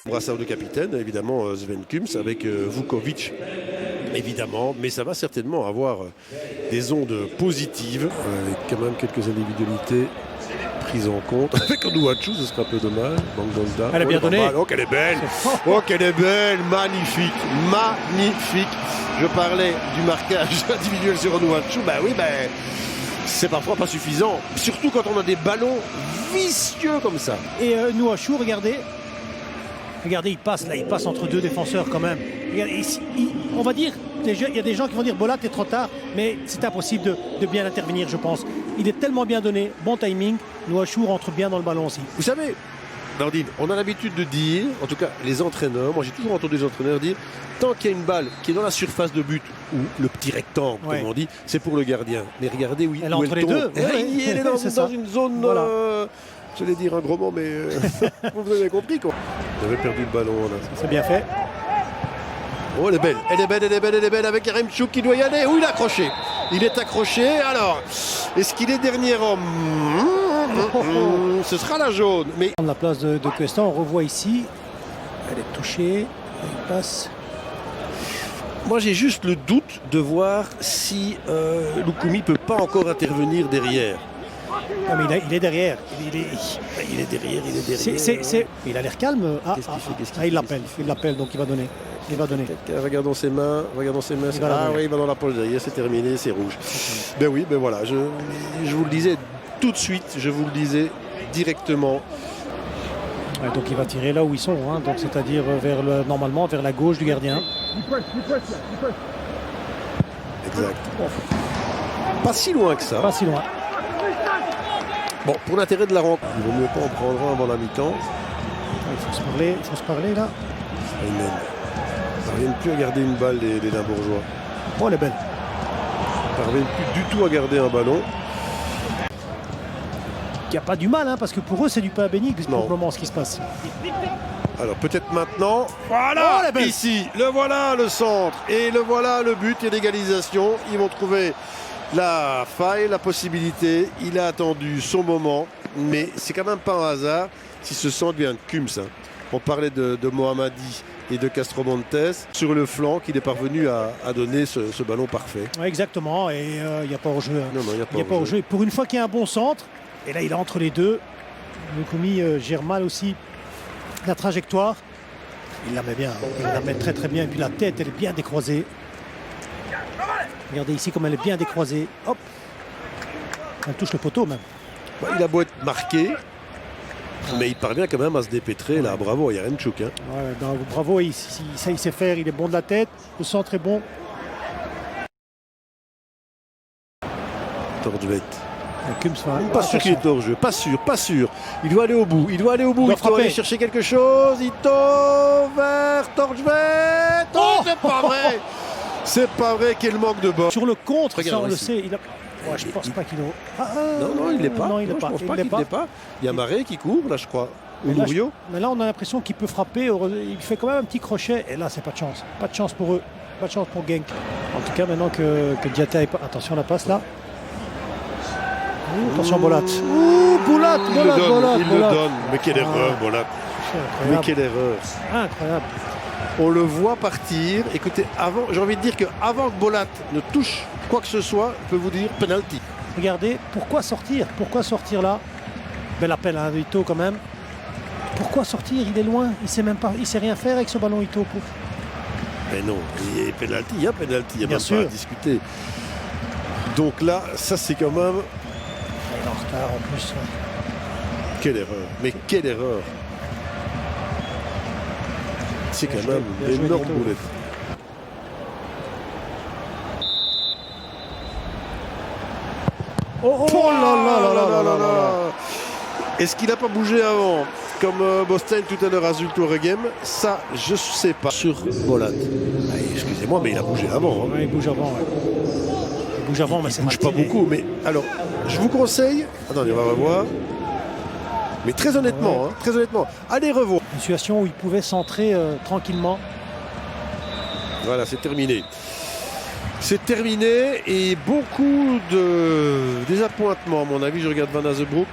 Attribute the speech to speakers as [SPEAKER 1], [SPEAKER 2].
[SPEAKER 1] Brassard de capitaine, évidemment Sven Kums avec Vukovic, évidemment, mais ça va certainement avoir des ondes positives, avec quand même quelques individualités prises en compte. Avec Onuachu, ce sera un peu dommage. Mangolda.
[SPEAKER 2] Elle est bien donnée.
[SPEAKER 1] Oh, qu'elle est belle! Oh, qu'elle est belle! Magnifique! Magnifique! Je parlais du marquage individuel sur Onuachu. Ben oui, ben, c'est parfois pas suffisant. Surtout quand on a des ballons vicieux comme ça.
[SPEAKER 2] Et Nouachou, regardez. Regardez, il passe là, il passe entre deux défenseurs quand même. Regardez, on va dire, il y a des gens qui vont dire Bolat est trop tard, mais c'est impossible de bien intervenir, je pense. Il est tellement bien donné, bon timing. Nouachou rentre bien dans le ballon aussi.
[SPEAKER 1] Vous savez, Nordine, on a l'habitude de dire, en tout cas les entraîneurs, moi j'ai toujours entendu les entraîneurs dire, tant qu'il y a une balle qui est dans la surface de but, ou le petit rectangle,
[SPEAKER 2] Ouais.
[SPEAKER 1] comme on dit, c'est pour le gardien. Mais regardez où,
[SPEAKER 2] Elle est
[SPEAKER 1] où
[SPEAKER 2] entre les
[SPEAKER 1] tombe.
[SPEAKER 2] deux.
[SPEAKER 1] Elle,
[SPEAKER 2] Ouais,
[SPEAKER 1] elle est dans,
[SPEAKER 2] c'est
[SPEAKER 1] dans
[SPEAKER 2] ça.
[SPEAKER 1] une zone,
[SPEAKER 2] Voilà.
[SPEAKER 1] j'allais dire un gros mot, mais vous avez compris quoi. Vous avez perdu le ballon là.
[SPEAKER 2] C'est bien fait.
[SPEAKER 1] Oh, elle est belle, elle est belle, elle est belle, elle est belle avec Yaremchuk qui doit y aller. Oui, il est accroché. Il est accroché. Alors, est-ce qu'il est dernier homme? Ce sera la jaune. Mais
[SPEAKER 2] Prendre la place de Cuesta, on revoit ici. Elle est touchée. Elle passe.
[SPEAKER 1] moi, j'ai juste le doute de voir si Lukumi peut pas encore intervenir derrière.
[SPEAKER 2] Ah, mais il est derrière.
[SPEAKER 1] Il est derrière, il est derrière.
[SPEAKER 2] Il a l'air calme.
[SPEAKER 1] Qu'est-ce qu'il fait, qu'est-ce qu'il fait,
[SPEAKER 2] Il l'appelle, donc il va donner. Il va donner.
[SPEAKER 1] Regardons ses mains, regardons ses mains.
[SPEAKER 2] Il va la
[SPEAKER 1] Ah
[SPEAKER 2] donner.
[SPEAKER 1] oui, il va dans la poche derrière, c'est terminé, c'est rouge. Ben oui, ben voilà, je vous le disais tout de suite, je vous le disais directement.
[SPEAKER 2] Ouais, donc il va tirer là où ils sont, hein, donc c'est-à-dire normalement vers la gauche du gardien.
[SPEAKER 1] Exact. Pas si loin que ça.
[SPEAKER 2] Pas si loin.
[SPEAKER 1] Bon, pour l'intérêt de la rencontre, il vaut mieux pas en prendre un avant la mi-temps.
[SPEAKER 2] Il faut se parler là.
[SPEAKER 1] Ils ne parviennent plus à garder une balle, les Limbourgeois.
[SPEAKER 2] Oh, elle est belle.
[SPEAKER 1] Ils ne parviennent plus du tout à garder un ballon.
[SPEAKER 2] Il n'y a pas du mal, hein, parce que pour eux c'est du pain béni pour
[SPEAKER 1] Non.
[SPEAKER 2] le moment ce qui se passe.
[SPEAKER 1] Alors peut-être maintenant.
[SPEAKER 2] Oh,
[SPEAKER 1] Voilà,
[SPEAKER 2] elle est belle.
[SPEAKER 1] ici, le voilà le centre et le voilà le but et l'égalisation. Ils vont trouver la faille, la possibilité. Il a attendu son moment, mais c'est quand même pas un hasard si ce centre vient de Kums. Hein. On parlait de Mohamadi et de Castro Montes sur le flanc qu'il est parvenu à donner ce ballon parfait.
[SPEAKER 2] Ouais, exactement, et il n'y a pas hors-jeu. Hein.
[SPEAKER 1] Non, il n'y a
[SPEAKER 2] Il n'y a pas hors-jeu. Et pour une fois qu'il y a un bon centre, et là il est entre les deux, Lukumi gère mal aussi la trajectoire. Il la met bien, il la met très très bien, et puis la tête elle est bien décroisée. Regardez ici comme elle est bien décroisée. Hop, elle touche le poteau même.
[SPEAKER 1] Bah, il a beau être marqué, mais il parvient quand même à se dépêtrer. Là, bravo à Yaremchuk. Hein.
[SPEAKER 2] Ouais, bravo, il sait faire, il est bon de la tête, le centre est bon.
[SPEAKER 1] Torjvet.
[SPEAKER 2] Pas
[SPEAKER 1] Pas sûr qu'il est hors jeu, pas sûr. Il doit aller au bout, il doit
[SPEAKER 2] frapper.
[SPEAKER 1] aller chercher quelque chose. Ito vers Torjvet. Oh, c'est pas vrai. C'est pas vrai, quel manque de bord.
[SPEAKER 2] Sur le contre,
[SPEAKER 1] Regarde
[SPEAKER 2] ça on le
[SPEAKER 1] ici.
[SPEAKER 2] sait. Ouais, je pense pas qu'il est.
[SPEAKER 1] Non, il l'est pas.
[SPEAKER 2] Non, il l'est
[SPEAKER 1] Je
[SPEAKER 2] pas.
[SPEAKER 1] pense
[SPEAKER 2] Il
[SPEAKER 1] pas
[SPEAKER 2] l'est
[SPEAKER 1] qu'il l'est pas. Il y a Maré qui court, là, je crois. Ou
[SPEAKER 2] Mais là,
[SPEAKER 1] Murillo.
[SPEAKER 2] Mais là, on a l'impression qu'il peut frapper. Il fait quand même un petit crochet. Et là, c'est pas de chance. Pas de chance pour eux. Pas de chance pour Genk. En tout cas, maintenant que Diatta est pas. Attention, la passe là. Ouh, attention, Bolat. Ouh, Bolat.
[SPEAKER 1] Il le donne. Mais quelle erreur, Bolat. Mais
[SPEAKER 2] Incroyable.
[SPEAKER 1] quelle erreur.
[SPEAKER 2] Incroyable.
[SPEAKER 1] On le voit partir. Écoutez, avant, j'ai envie de dire qu'avant que Bolat ne touche quoi que ce soit, je peux vous dire penalty.
[SPEAKER 2] Regardez, pourquoi sortir? Pourquoi sortir là? Bel appel à Ito quand même. Pourquoi sortir? Il est loin. Il sait même pas. Il sait rien faire avec ce ballon Ito.
[SPEAKER 1] Mais non, il y a penalty, il y a penalty, il n'y a
[SPEAKER 2] Bien
[SPEAKER 1] même
[SPEAKER 2] sûr.
[SPEAKER 1] pas à discuter. Donc là, ça c'est quand même...
[SPEAKER 2] Il est en retard en plus.
[SPEAKER 1] Quelle erreur, mais quelle erreur. C'est
[SPEAKER 2] Bien
[SPEAKER 1] quand
[SPEAKER 2] joué,
[SPEAKER 1] même
[SPEAKER 2] bien
[SPEAKER 1] une
[SPEAKER 2] joué,
[SPEAKER 1] énorme
[SPEAKER 2] Ito.
[SPEAKER 1] boulette.
[SPEAKER 2] Oh
[SPEAKER 1] Oh là là. Est-ce qu'il n'a pas bougé avant comme Boston tout à l'heure à Zulto-Regem? Ça, je sais pas. Sur Bolat. Ah, excusez-moi, mais il a bougé avant. Hein.
[SPEAKER 2] Ouais, il bouge avant. Ouais. Il bouge avant, mais
[SPEAKER 1] Il
[SPEAKER 2] c'est
[SPEAKER 1] bouge
[SPEAKER 2] mal
[SPEAKER 1] pas
[SPEAKER 2] tiré.
[SPEAKER 1] beaucoup, mais alors, je vous conseille... Attendez, on va revoir. Mais très honnêtement,
[SPEAKER 2] Ouais.
[SPEAKER 1] hein, très honnêtement, allez revoir.
[SPEAKER 2] Une situation où il pouvait centrer tranquillement.
[SPEAKER 1] Voilà, c'est terminé. C'est terminé et beaucoup de désappointements, à mon avis. Je regarde Van Azebroek